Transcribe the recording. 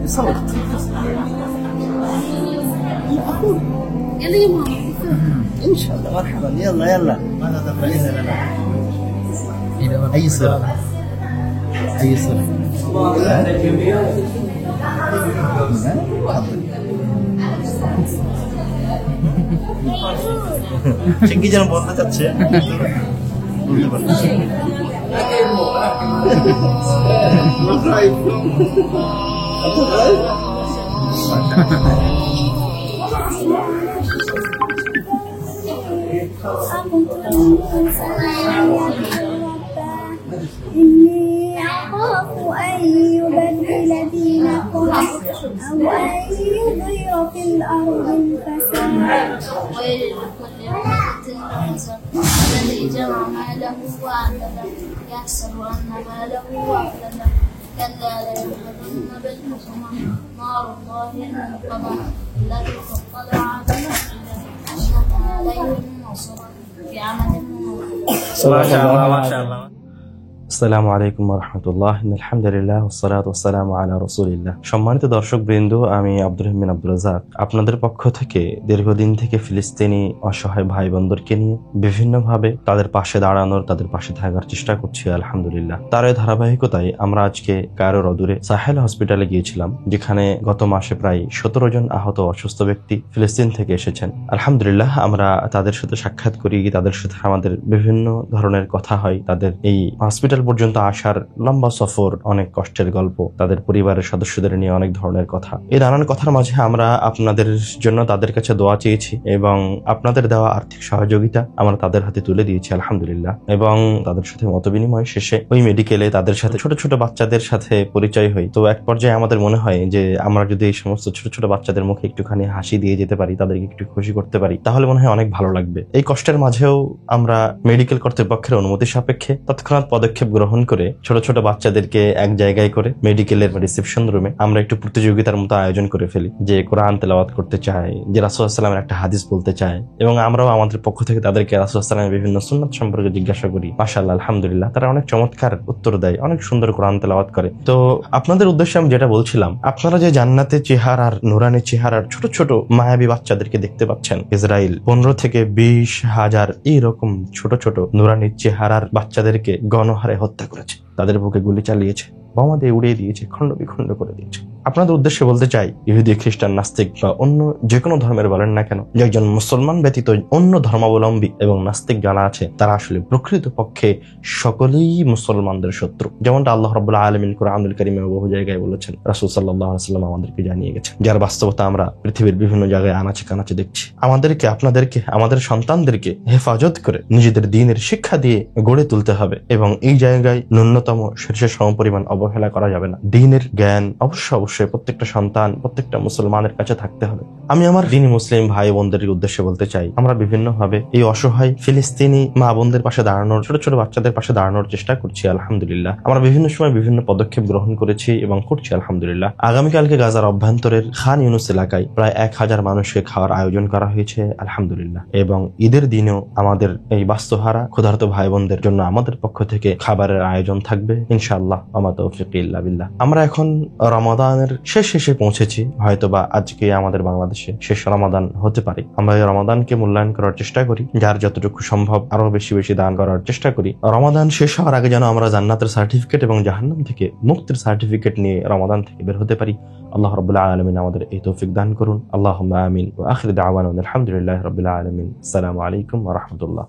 صوت يلا يا ماما. ان شاء الله. مرحبا. يلا يلا. ماذا تفعلين لنا؟ اي صله؟ اي صله؟ সে কি যেন বলতে চাচ্ছে বলতে পারছি إني أخاف أن يبدل دينكم أو أن يظهر في الأرض الفساد. ويل لكل همزة لمزة الذي جمع ماله وعدده يحسب أن ماله أخلده كلا لينبذن بالحطمة نار الله الموقدة التي تطلع على الأفئدة إنها عليهم موصلة في عمد ممددة. ما شاء الله ما شاء الله. আসসালামু আলাইকুম ওয়া রাহমাতুল্লাহ। আলহামদুলিল্লাহ ওয়াসসালাতু ওয়াসসালামু আলা রাসূলিল্লাহ। সম্মানিত দর্শকবৃন্দ, আমি আব্দুর রহিম বিন আব্দুর রাজ্জাক আপনাদের পক্ষ থেকে দীর্ঘদিন থেকে ফিলিস্তিনি অসহায় ভাই বোনদেরকে নিয়ে বিভিন্নভাবে তাদের পাশে দাঁড়ানোর, তাদের পাশে থাকার চেষ্টা করছি আলহামদুলিল্লাহ। তার এই ধারাবাহিকতায় আমরা আজকে কায়রোর অদূরে সাহেল হসপিটালে গিয়েছিলাম, যেখানে গত মাসে প্রায় 17 জন আহত অসুস্থ ব্যক্তি ফিলিস্তিন থেকে এসেছেন। আলহামদুলিল্লাহ আমরা তাদের সাথে সাক্ষাৎ করি, তাদের সাথে আমাদের বিভিন্ন ধরনের কথা হয়। তাদের এই হসপিটাল পর্যন্ত আসার লম্বা সফর, অনেক কষ্টের গল্প, তাদের পরিবারের সদস্যদের নিয়ে অনেক ধরনের কথা। এই নানান কথার মাঝে আমরা আপনাদের জন্য তাদের কাছে দোয়া চেয়েছি এবং আপনাদের দেওয়া আর্থিক সহযোগিতা আমরা তাদের হাতে তুলে দিয়েছি আলহামদুলিল্লাহ। এবং তাদের সাথে মতবিনিময় শেষে ওই মেডিকেলে তাদের সাথে ছোট ছোট বাচ্চাদের সাথে পরিচয় হই। তো এক পর্যায়ে আমাদের মনে হয় যে আমরা যদি এই সমস্ত ছোট ছোট বাচ্চাদের মুখে একটুখানি হাসি দিয়ে যেতে পারি, তাদেরকে একটু খুশি করতে পারি, তাহলে মনে হয় অনেক ভালো লাগবে। এই কষ্টের মাঝেও আমরা মেডিকেল কর্তৃপক্ষের অনুমতি সাপেক্ষে তৎক্ষণাৎ পদক্ষেপ গ্রহণ করে ছোট ছোট বাচ্চাদেরকে এক জায়গায় করে মেডিকেলের রিসেপশন রুমে আমরা একটু প্রতিযোগিতার মতো আয়োজন করে ফেলি, যে কোরআন তেলাওয়াত করতে চায়, যে রাসূল সাল্লাল্লাহু আলাইহি ওয়াসাল্লামের একটা হাদিস বলতে চায়, এবং আমরাও আমাদের পক্ষ থেকে তাদেরকে রাসূল সাল্লাল্লাহু আলাইহি ওয়াসাল্লামের বিভিন্ন সুন্নাত সম্পর্কে জিজ্ঞাসা করি। মাশাআল্লাহ আলহামদুলিল্লাহ তারা অনেক চমৎকার উত্তর দেয়, অনেক সুন্দর কোরআন তেলাওয়াত করে। তো আপনাদের উদ্দেশ্যে আমি যেটা বলছিলাম, আপনারা যে জান্নাতের চেহারার, নুরানি চেহারার ছোট ছোট মায়াবী বাচ্চাদেরকে দেখতে পাচ্ছেন, ইসরায়েল 15 থেকে 20 হাজার এইরকম ছোট ছোট নুরানি চেহারার বাচ্চাদেরকে গণহারে হত্যা করেছে, তাদের বুকে গুলি চালিয়েছে, বোমা দিয়ে উড়িয়ে দিয়েছে, খণ্ড বিখণ্ড করে দিয়েছে। আপনাদের উদ্দেশ্যে বলতে চাই, ইহুদি, খ্রিস্টান, নাস্তিক বা অন্য যে কোনো ধর্মের বলেন না কেন, যে একজন মুসলমান ব্যতীত অন্য ধর্মাবলম্বী এবং নাস্তিক যারা আছে তারা আসলে প্রকৃত পক্ষে সকলেই মুসলমানদের শত্রু। যেমনটা আল্লাহ রাব্বুল আলামিন কুরআনুল কারীমে বহু জায়গায় বলেছেন, রাসূল সাল্লাল্লাহু আলাইহি ওয়াসাল্লাম আমাদেরকে জানিয়ে গেছেন, যার বাস্তবতা আমরা পৃথিবীর বিভিন্ন জায়গায় আনাচে কানাচে দেখছি। আমাদেরকে, আপনাদেরকে, আমাদের সন্তানদেরকে হেফাজত করে নিজেদের দ্বীনের শিক্ষা দিয়ে গড়ে তুলতে হবে এবং এই জায়গায় ন্যূনতম শীর্ষের সমপরিমাণ অবহেলা করা যাবে না। দ্বীনের জ্ঞান অবশ্যই প্রত্যেকটা সন্তান, প্রত্যেকটা মুসলমানের কাছে থাকতে হবে। আমি আমার দ্বীনী মুসলিম ভাই বোনদের উদ্দেশ্যে বলতে চাই, আমরা বিভিন্ন ভাবে এই অসহায় ফিলিস্তিনি মা বোনদের পাশে দাঁড়ানোর, ছোট ছোট বাচ্চাদের পাশে দাঁড়ানোর চেষ্টা করছি আলহামদুলিল্লাহ। আমরা বিভিন্ন সময় বিভিন্ন পদক্ষেপ গ্রহণ করেছি এবং করছি আলহামদুলিল্লাহ। আগামীকালকে গাজার অভ্যন্তরের খান ইউনুস এলাকায় প্রায় 1000 মানুষকে খাওয়ার আয়োজন করা হয়েছে আলহামদুলিল্লাহ। এবং ঈদের দিনেও আমাদের এই বাস্তুহারা ক্ষুধার্ত ভাই বোনদের জন্য আমাদের পক্ষ থেকে খাবারের আয়োজন থাকবে ইনশাআল্লাহ। ওয়া মা তাওফীকি ইল্লা বিল্লাহ। আমরা এখন রমাদানের শেষে পৌঁছেছি, হয়তোবা আজকে আমাদের বাংলাদেশে শেষ রমাদান হতে পারে। আমরা এই রমাদানকে মূল্যায়ন করার চেষ্টা করি, যার যতটুকু সম্ভব আরো বেশি বেশি দান করার চেষ্টা করি। রমাদান শেষ হওয়ার আগে যেন আমরা জান্নাতের সার্টিফিকেট এবং জাহান্নাম থেকে মুক্তির সার্টিফিকেট নিয়ে রমাদান থেকে বের হতে পারি। আল্লাহ রাব্বুল আলামিন আমাদের এই তৌফিক দান করুন। আল্লাহুম্মা আমিন। ওয়া আখিরু দাওয়ানা আলহামদুলিল্লাহি রাব্বিল আলামিন। আসসালামু আলাইকুম ওয়া রাহমাতুল্লাহ।